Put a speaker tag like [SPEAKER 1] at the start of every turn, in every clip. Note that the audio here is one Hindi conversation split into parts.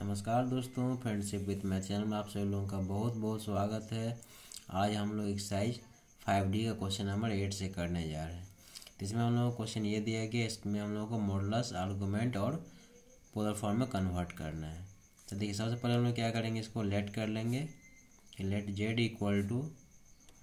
[SPEAKER 1] नमस्कार दोस्तों, फ्रेंडशिप विद माय चैनल में आप सभी लोगों का बहुत बहुत स्वागत है। आज हम लोग एक्सरसाइज 5D का क्वेश्चन नंबर 8 से करने जा रहे हैं। तो इसमें हम लोगों को क्वेश्चन ये दिया गया, इसमें हम लोगों को मॉडुलस, आर्गुमेंट और पोलर फॉर्म में कन्वर्ट करना है। तो देखिए, सबसे पहले हम लोग क्या करेंगे, इसको लेट कर लेंगे कि let z equal to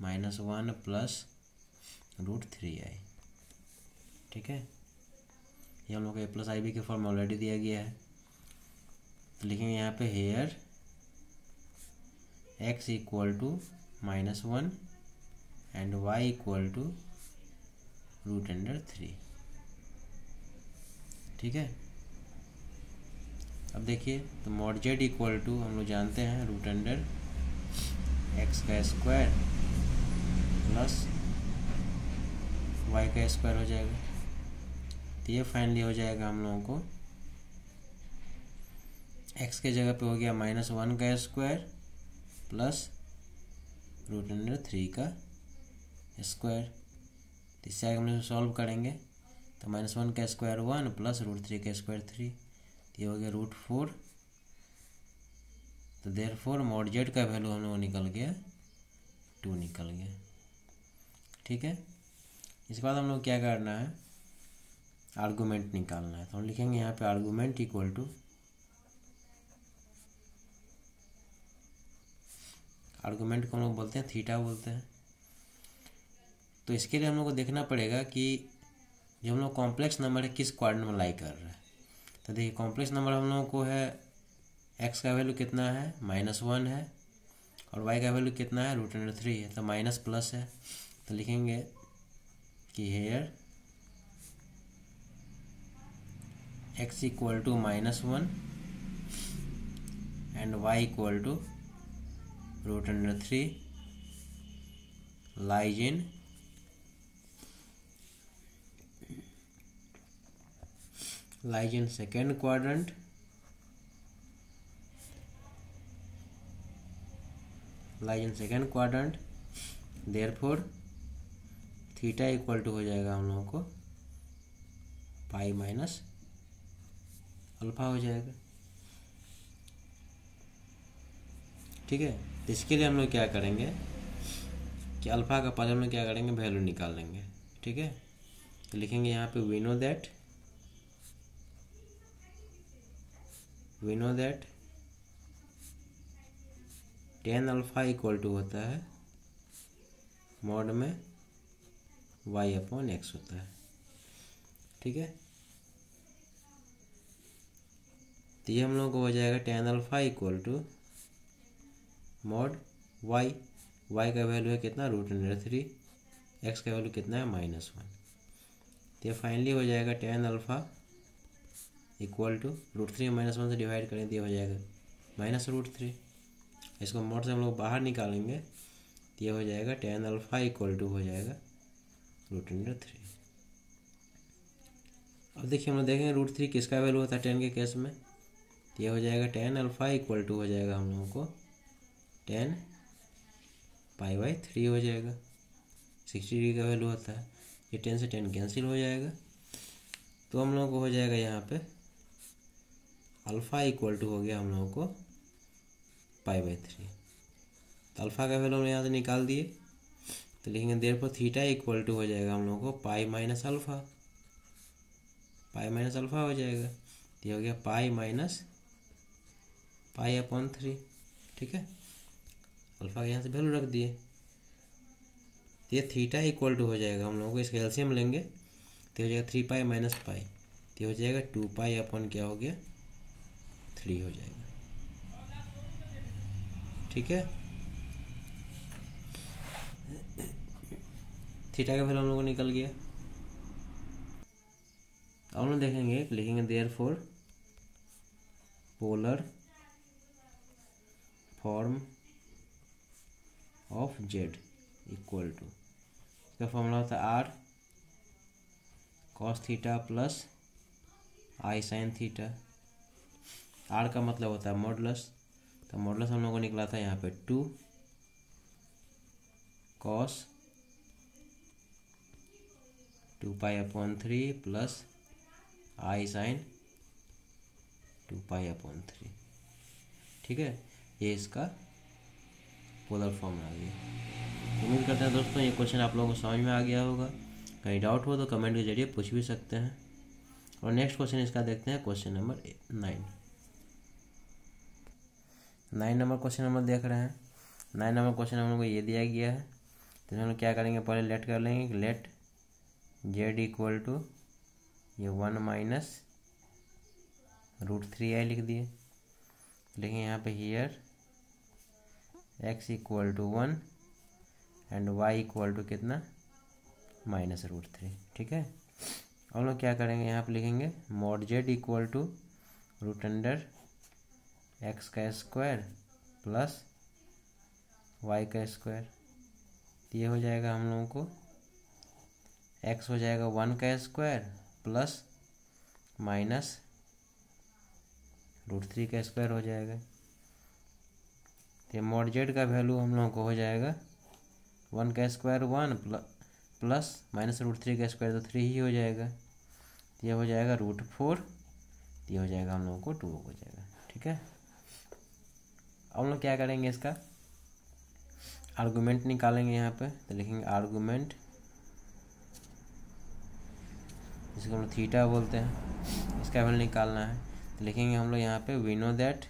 [SPEAKER 1] -1 plus √3i। ठीक है, ये हम लोग को a प्लस आई बी के फॉर्म ऑलरेडी दिया गया है। तो लिखेंगे यहाँ पे here x equal to -1 and y equal to √3। ठीक है, अब देखिए, तो मॉड z इक्वल टू हम लोग जानते हैं √x का स्क्वायर प्लस y का स्क्वायर हो जाएगा। तो ये फाइनली हो जाएगा हम लोगों को x के जगह पे हो गया -1 का स्क्वायर प्लस √3 का स्क्वायर। तो इससे आगे हम लोग सॉल्व करेंगे तो -1 का स्क्वायर 1 प्लस √3 का स्क्वायर 3, तो ये हो गया √4। तो देयरफॉर मॉड जेड का वैल्यू हम लोग निकल गया 2 निकल गया। ठीक है, इसके बाद हम लोग क्या करना है, आर्गूमेंट निकालना है। तो हम लिखेंगे यहाँ पे आर्गूमेंट इक्वल टू, आर्गूमेंट को हम लोग बोलते हैं थीटा बोलते हैं। तो इसके लिए हम लोग को देखना पड़ेगा कि जो हम लोग कॉम्प्लेक्स नंबर है किस क्वाड्रेंट में लाई कर रहा है। तो देखिए, कॉम्प्लेक्स नंबर हम लोगों को है x का वैल्यू कितना है -1 है और y का वैल्यू कितना है √3 है, तो माइनस प्लस है। तो लिखेंगे कि here x equal to -1 and y equal to √3 lies in second quadrant therefore theta equal to हो जाएगा हम लोगों को पाई माइनस अल्फा हो जाएगा। ठीक है, तो इसके लिए हम लोग क्या करेंगे कि अल्फा का पहले हम लोग क्या करेंगे, वैल्यू निकाल लेंगे। ठीक है, तो लिखेंगे यहाँ पे we know that tan alpha equal to होता है मॉड में y/x होता है। ठीक है, तो ये हम लोग को हो जाएगा tan alpha equal to mod y का वैल्यू है कितना √3, x का वैल्यू कितना है -1। तो ये फाइनली हो जाएगा tan अल्फा इक्वल टू √3 -1 से डिवाइड करें तो ये हो जाएगा -√3। इसको मोड से हम लोग बाहर निकालेंगे तो ये हो जाएगा tan अल्फा इक्वल टू हो जाएगा √3। अब देखिए, हम लोग देखेंगे √3 किसका वैल्यू होता है tan के केस में, तो ये हो जाएगा tan अल्फा इक्वल टू हो जाएगा हम लोगों को tan π/3 हो जाएगा। 60 डिग्री का वैल्यू होता है, ये 10 से 10 कैंसिल हो जाएगा। तो हम लोगों को हो जाएगा यहाँ पे अल्फ़ा इक्वल टू हो गया हम लोगों को π/3। तो अल्फ़ा का वैल्यू हम यहाँ से निकाल दिए, तो लिखेंगे देयरफॉर थीटा इक्वल टू हो जाएगा हम लोगों को पाई माइनस अल्फ़ा हो जाएगा। तो ये हो गया π/3। ठीक है, अल्फ़ा का यहाँ से वैल्यू रख दिए, तो ये थीटा इक्वल टू हो जाएगा हम लोगों को, इसका एलसीएम लेंगे तो हो जाएगा 3π - π, तो हो जाएगा 2π/ क्या हो गया 3 हो जाएगा। ठीक है, थीटा का वैल्यू हम लोगों को निकल गया। अब हम लोग देखेंगे, लिखेंगे therefore polar form of z equal to, इसका फॉर्मूला होता है r cos theta plus i sin theta. r का मतलब होता है मॉडुलस, तो मॉडुलस हम लोगों को निकला था यहाँ पे 2 cos 2π/3 प्लस i sin 2π/3। ठीक है, ये इसका पोलर फॉर्म आ गया। उम्मीद करते हैं दोस्तों ये क्वेश्चन आप लोगों को समझ में आ गया होगा। कहीं डाउट हो तो कमेंट के जरिए पूछ भी सकते हैं। और नेक्स्ट क्वेश्चन इसका देखते हैं, question number 9 number question number देख रहे हैं। 9 नंबर क्वेश्चन हम लोग को ये दिया गया है, तो हम लोग क्या करेंगे, पहले लेट कर लेंगे कि लेट जेड इक्वल टू ये 1 माइनस √3i लिख दिए। लेकिन यहाँ पे here x equal to 1 and y equal to कितना, -√3। ठीक है, हम लोग क्या करेंगे, यहाँ पे लिखेंगे mod z equal to √x का स्क्वायर प्लस y का स्क्वायर। ये हो जाएगा हम लोगों को, x हो जाएगा 1 का स्क्वायर प्लस -√3 का स्क्वायर हो जाएगा। तो मॉड जेड का वैल्यू हम लोगों को हो जाएगा 1 का स्क्वायर 1 प्लस -√3 का स्क्वायर तो 3 ही हो जाएगा। ये हो जाएगा √4, ये हो जाएगा हम लोगों को 2 हो जाएगा। ठीक है, अब हम लोग क्या करेंगे, इसका आर्गूमेंट निकालेंगे। यहाँ पे तो लिखेंगे आर्गूमेंट, जिसको हम लोग थीटा बोलते हैं, इसका वैल्यू निकालना है। तो लिखेंगे हम लोग यहाँ पे वी नो दैट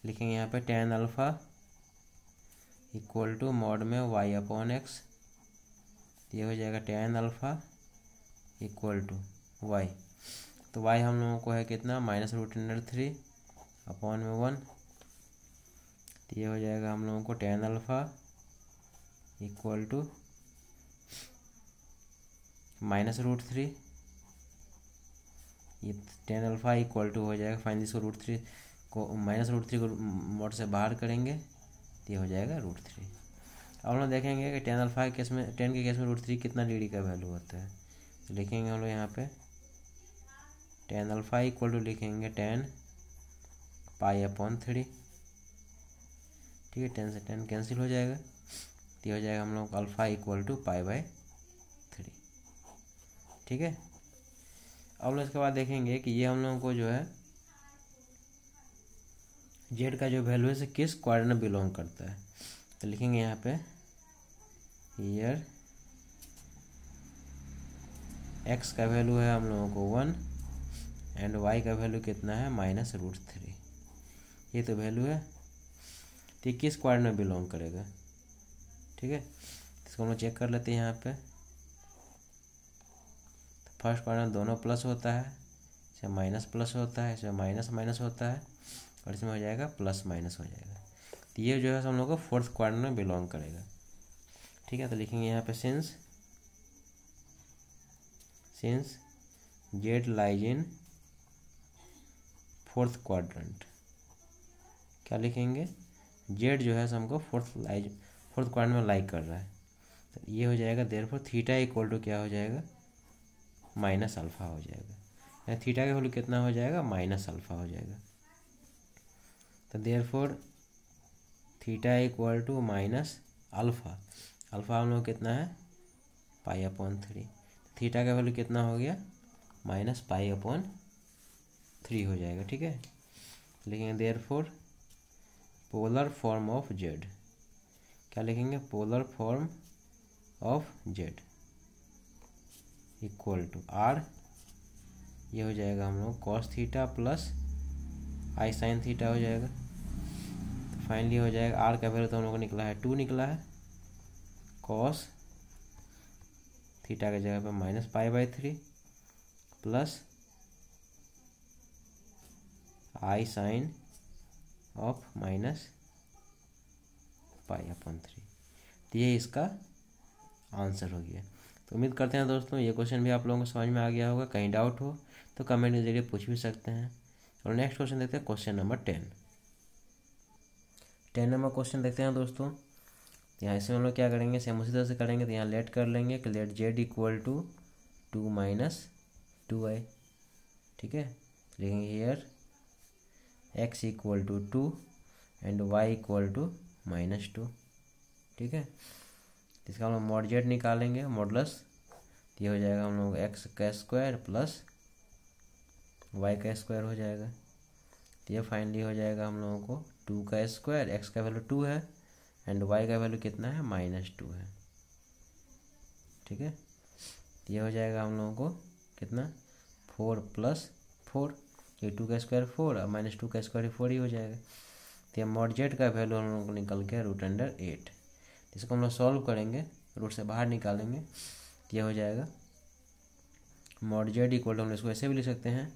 [SPEAKER 1] लिखेंगे यहाँ पे tan alpha equal to mod में y अपॉन एक्स। ये हो जाएगा tan alpha equal to y। तो y हम लोगों को है कितना, -√3 अपॉन में 1। तो ये हो जाएगा हम लोगों को tan अल्फ़ा इक्वल टू -√3, ये tan अल्फ़ा इक्वल टू हो जाएगा, फाइनली इसको √3 को -√3 को मॉड से बाहर करेंगे तो ये हो जाएगा √3। अब हम लोग देखेंगे कि tan अल्फ़ा के केस में, tan के केस में √3 कितना डिग्री का वैल्यू होता है। तो लिखेंगे हम लोग यहाँ पे tan अल्फ़ा इक्वल टू लिखेंगे tan π/3। ठीक है, 10 से 10 कैंसिल हो जाएगा, तो हो जाएगा हम लोग अल्फ़ा इक्वल टू π/3। ठीक है, अब लोग इसके बाद देखेंगे कि ये हम लोगों को जो है जेड का जो वैल्यू है से किस क्वाड्रेंट में बिलोंग करता है। तो लिखेंगे यहाँ पे हियर x का वैल्यू है हम लोगों को 1 एंड y का वैल्यू कितना है, -√3। ये तो वैल्यू है, तो किस क्वाड्रेंट में बिलोंग करेगा। ठीक है, इसको हम लोग चेक कर लेते हैं। यहाँ पे तो फर्स्ट क्वाड्रेंट दोनों प्लस होता है, इसमें माइनस प्लस होता है, इसमें माइनस माइनस होता है, और इसमें हो जाएगा प्लस माइनस हो जाएगा। तो ये जो है हम लोग को फोर्थ क्वाड्रेंट में बिलोंग करेगा। ठीक है, तो लिखेंगे यहाँ पे since Z lies in fourth quadrant. क्या लिखेंगे, जेड जो है हमको फोर्थ क्वाड्रेंट में लाइक कर रहा है। तो ये हो जाएगा देयरफॉर थीटा इक्वल टू क्या हो जाएगा, -α हो जाएगा। थीटा का वैल्यू कितना हो जाएगा, -α हो जाएगा। तो therefore theta equal to -α। Alpha हम लोग कितना है, π/3। थीटा का वैल्यू कितना हो गया, -π/3 हो जाएगा। ठीक है, लिखेंगे therefore polar form of z. क्या लिखेंगे, polar form of z equal to r। ये हो जाएगा हम लोग cos theta plus i sin theta हो जाएगा। तो फाइनली हो जाएगा r का वैल्यू तो हम लोग को निकला है 2 निकला है, cos थीटा की जगह पे -π/3 प्लस i sin ऑफ -π/3। तो ये इसका आंसर हो गया। तो उम्मीद करते हैं दोस्तों ये क्वेश्चन भी आप लोगों को समझ में आ गया होगा। कहीं डाउट हो तो कमेंट के जरिए पूछ भी सकते हैं। और नेक्स्ट क्वेश्चन देखते हैं, क्वेश्चन नंबर 10 नंबर क्वेश्चन देखते हैं दोस्तों। यहाँ इसमें हम लोग क्या करेंगे, सेम उसी तरह से करेंगे। तो यहाँ लेट कर लेंगे कि let z equal to 2 - 2i। ठीक है, लिखेंगे here x equal to 2 and y equal to -2। ठीक है, तो इसका हम लोग मॉड जेड निकालेंगे मॉडुलस, तो ये हो जाएगा हम लोग एक्स का स्क्वायर प्लस वाई का स्क्वायर हो जाएगा। तो ये फाइनली हो जाएगा हम लोगों को 2 का स्क्वायर, एक्स का वैल्यू 2 है एंड वाई का वैल्यू कितना है -2 है। ठीक है, तो ये हो जाएगा हम लोगों को कितना 4 + 4, ये 2 का स्क्वायर 4 और -2 का स्क्वायर 4 ही हो जाएगा। तो ये मॉड जेड का वैल्यू हम लोगों को निकल के √8। इसको हम लोग सॉल्व करेंगे, रूट से बाहर निकालेंगे, तो ये हो जाएगा मॉड जेड इक्वल टू हम इसको ऐसे भी लिख सकते हैं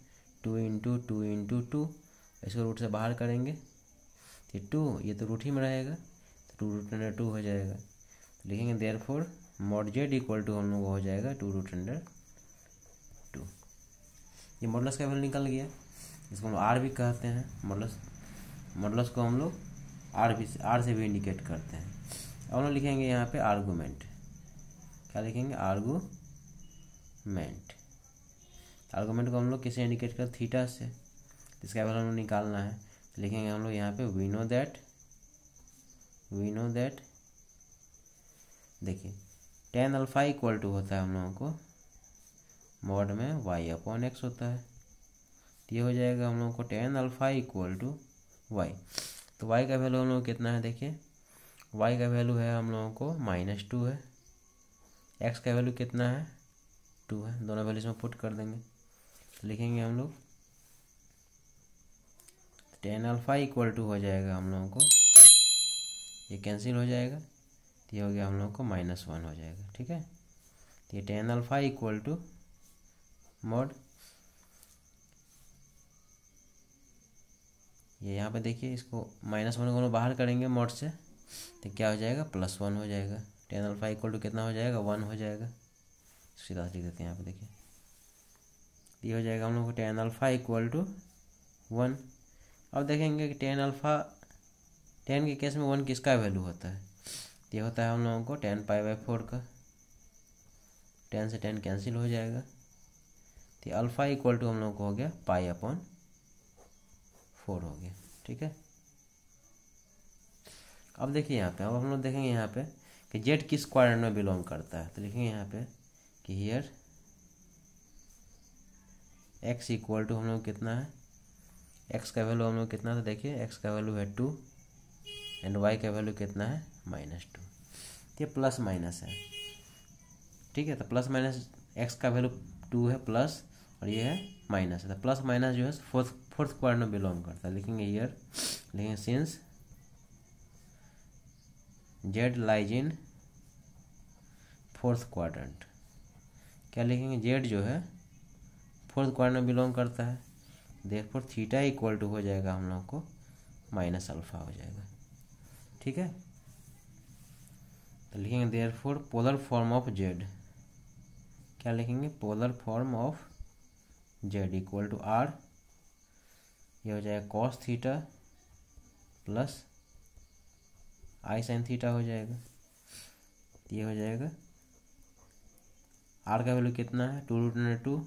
[SPEAKER 1] 2 × 2 × 2, इसको रूट से बाहर करेंगे तो 2, ये तो रूट ही में रहेगा तो 2√2 हो जाएगा। तो लिखेंगे therefore mod z equal to हम लोग हो जाएगा 2√2। ये मॉडुलस का वैल्यू निकल गया, इसको हम आर भी कहते हैं। मॉडुलस को हम लोग आर से भी इंडिकेट करते हैं। अब हम लोग लिखेंगे यहाँ पे आर्गूमेंट, क्या लिखेंगे आर्गूमेंट। आर्गूमेंट को हम लोग किसे इंडिकेट करते थीटा से, इसका वैल्यू हम लोग निकालना है। तो लिखेंगे हम लोग यहाँ पे वी नो दैट देखिए tan अल्फा इक्वल टू होता है हम लोगों को मॉड में y/x होता है। तो ये हो जाएगा हम लोगों को tan alpha equal to y। तो y का वैल्यू हम लोग कितना है देखिए, y का वैल्यू है हम लोगों को -2 है, x का वैल्यू कितना है 2 है, दोनों वैल्यू इसमें पुट कर देंगे। तो लिखेंगे हम लोग tan अल्फा इक्वल टू हो जाएगा हम लोगों को, ये कैंसिल हो जाएगा, तो ये हो गया हम लोगों को -1 हो जाएगा। ठीक है, तो ये tan alpha equal to mod, ये यहाँ पे देखिए इसको -1 को हम बाहर करेंगे मॉड से, तो क्या हो जाएगा +1 हो जाएगा। tan अल्फा इक्वल टू कितना हो जाएगा 1 हो जाएगा। सीधा लिख देते हैं यहाँ पे देखिए, ये हो जाएगा हम लोग को tan अल्फा इक्वल टू 1। अब देखेंगे कि tan के केस में 1 किसका वैल्यू होता है, ये होता है हम लोगों को tan π/4 का, tan से tan कैंसिल हो जाएगा, तो अल्फ़ा इक्वल टू हम लोगों को हो गया π/4 हो गया। ठीक है, अब देखिए यहाँ पे, अब हम लोग देखेंगे यहाँ पे कि जेड किस क्वाड्रेंट में बिलोंग करता है। तो लिखेंगे यहाँ पे कि हियर x इक्वल टू हम लोग कितना है, x का वैल्यू हम लोग कितना था देखिए, x का वैल्यू है 2 एंड y का वैल्यू कितना है -2। ये प्लस माइनस है। ठीक है, तो प्लस माइनस x का वैल्यू 2 है प्लस और ये है माइनस है, तो प्लस माइनस जो है फोर्थ क्वाड्रेंट में बिलोंग करता है। लिखेंगे हियर, लिखेंगे since z lies in fourth quadrant, क्या लिखेंगे z जो है फोर्थ क्वाड्रेंट में बिलोंग करता है, देयरफॉर थीटा इक्वल टू हो जाएगा हम लोग को -α हो जाएगा। ठीक है, तो लिखेंगे therefore polar form of z, क्या लिखेंगे polar form of z equal to r, ये हो जाएगा cos theta plus i sin theta हो जाएगा। ये हो जाएगा r का वैल्यू कितना है 2√2,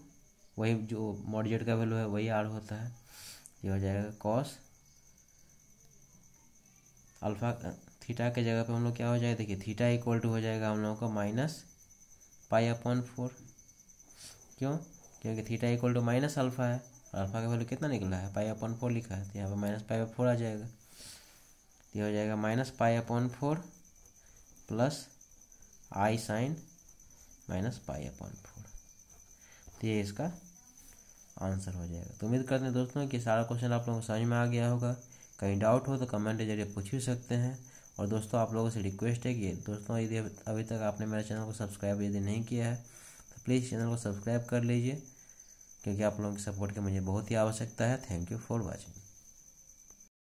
[SPEAKER 1] वही जो मॉड जेड का वैल्यू है वही r होता है। ये हो जाएगा cos अल्फा थीटा के जगह पे हम लोग क्या हो जाएगा देखिए, थीटा इक्वल टू हो जाएगा हम लोगों को -π/4। क्यों, क्योंकि थीटा इक्वल टू -α है, अल्फा का वैल्यू कितना निकला है π/4 लिखा है, तो यहाँ पे -π/4 आ जाएगा। ये हो जाएगा -π/4 प्लस i sin -π/4, तो ये इसका आंसर हो जाएगा। तो उम्मीद करते हैं दोस्तों कि सारा क्वेश्चन आप लोगों को समझ में आ गया होगा। कहीं डाउट हो तो कमेंट के जरिए पूछ भी सकते हैं। और दोस्तों आप लोगों से रिक्वेस्ट है कि दोस्तों यदि अभी तक आपने मेरे चैनल को सब्सक्राइब यदि नहीं किया है तो प्लीज़ चैनल को सब्सक्राइब कर लीजिए, क्योंकि आप लोगों की सपोर्ट की मुझे बहुत ही आवश्यकता है। Thank you for watching.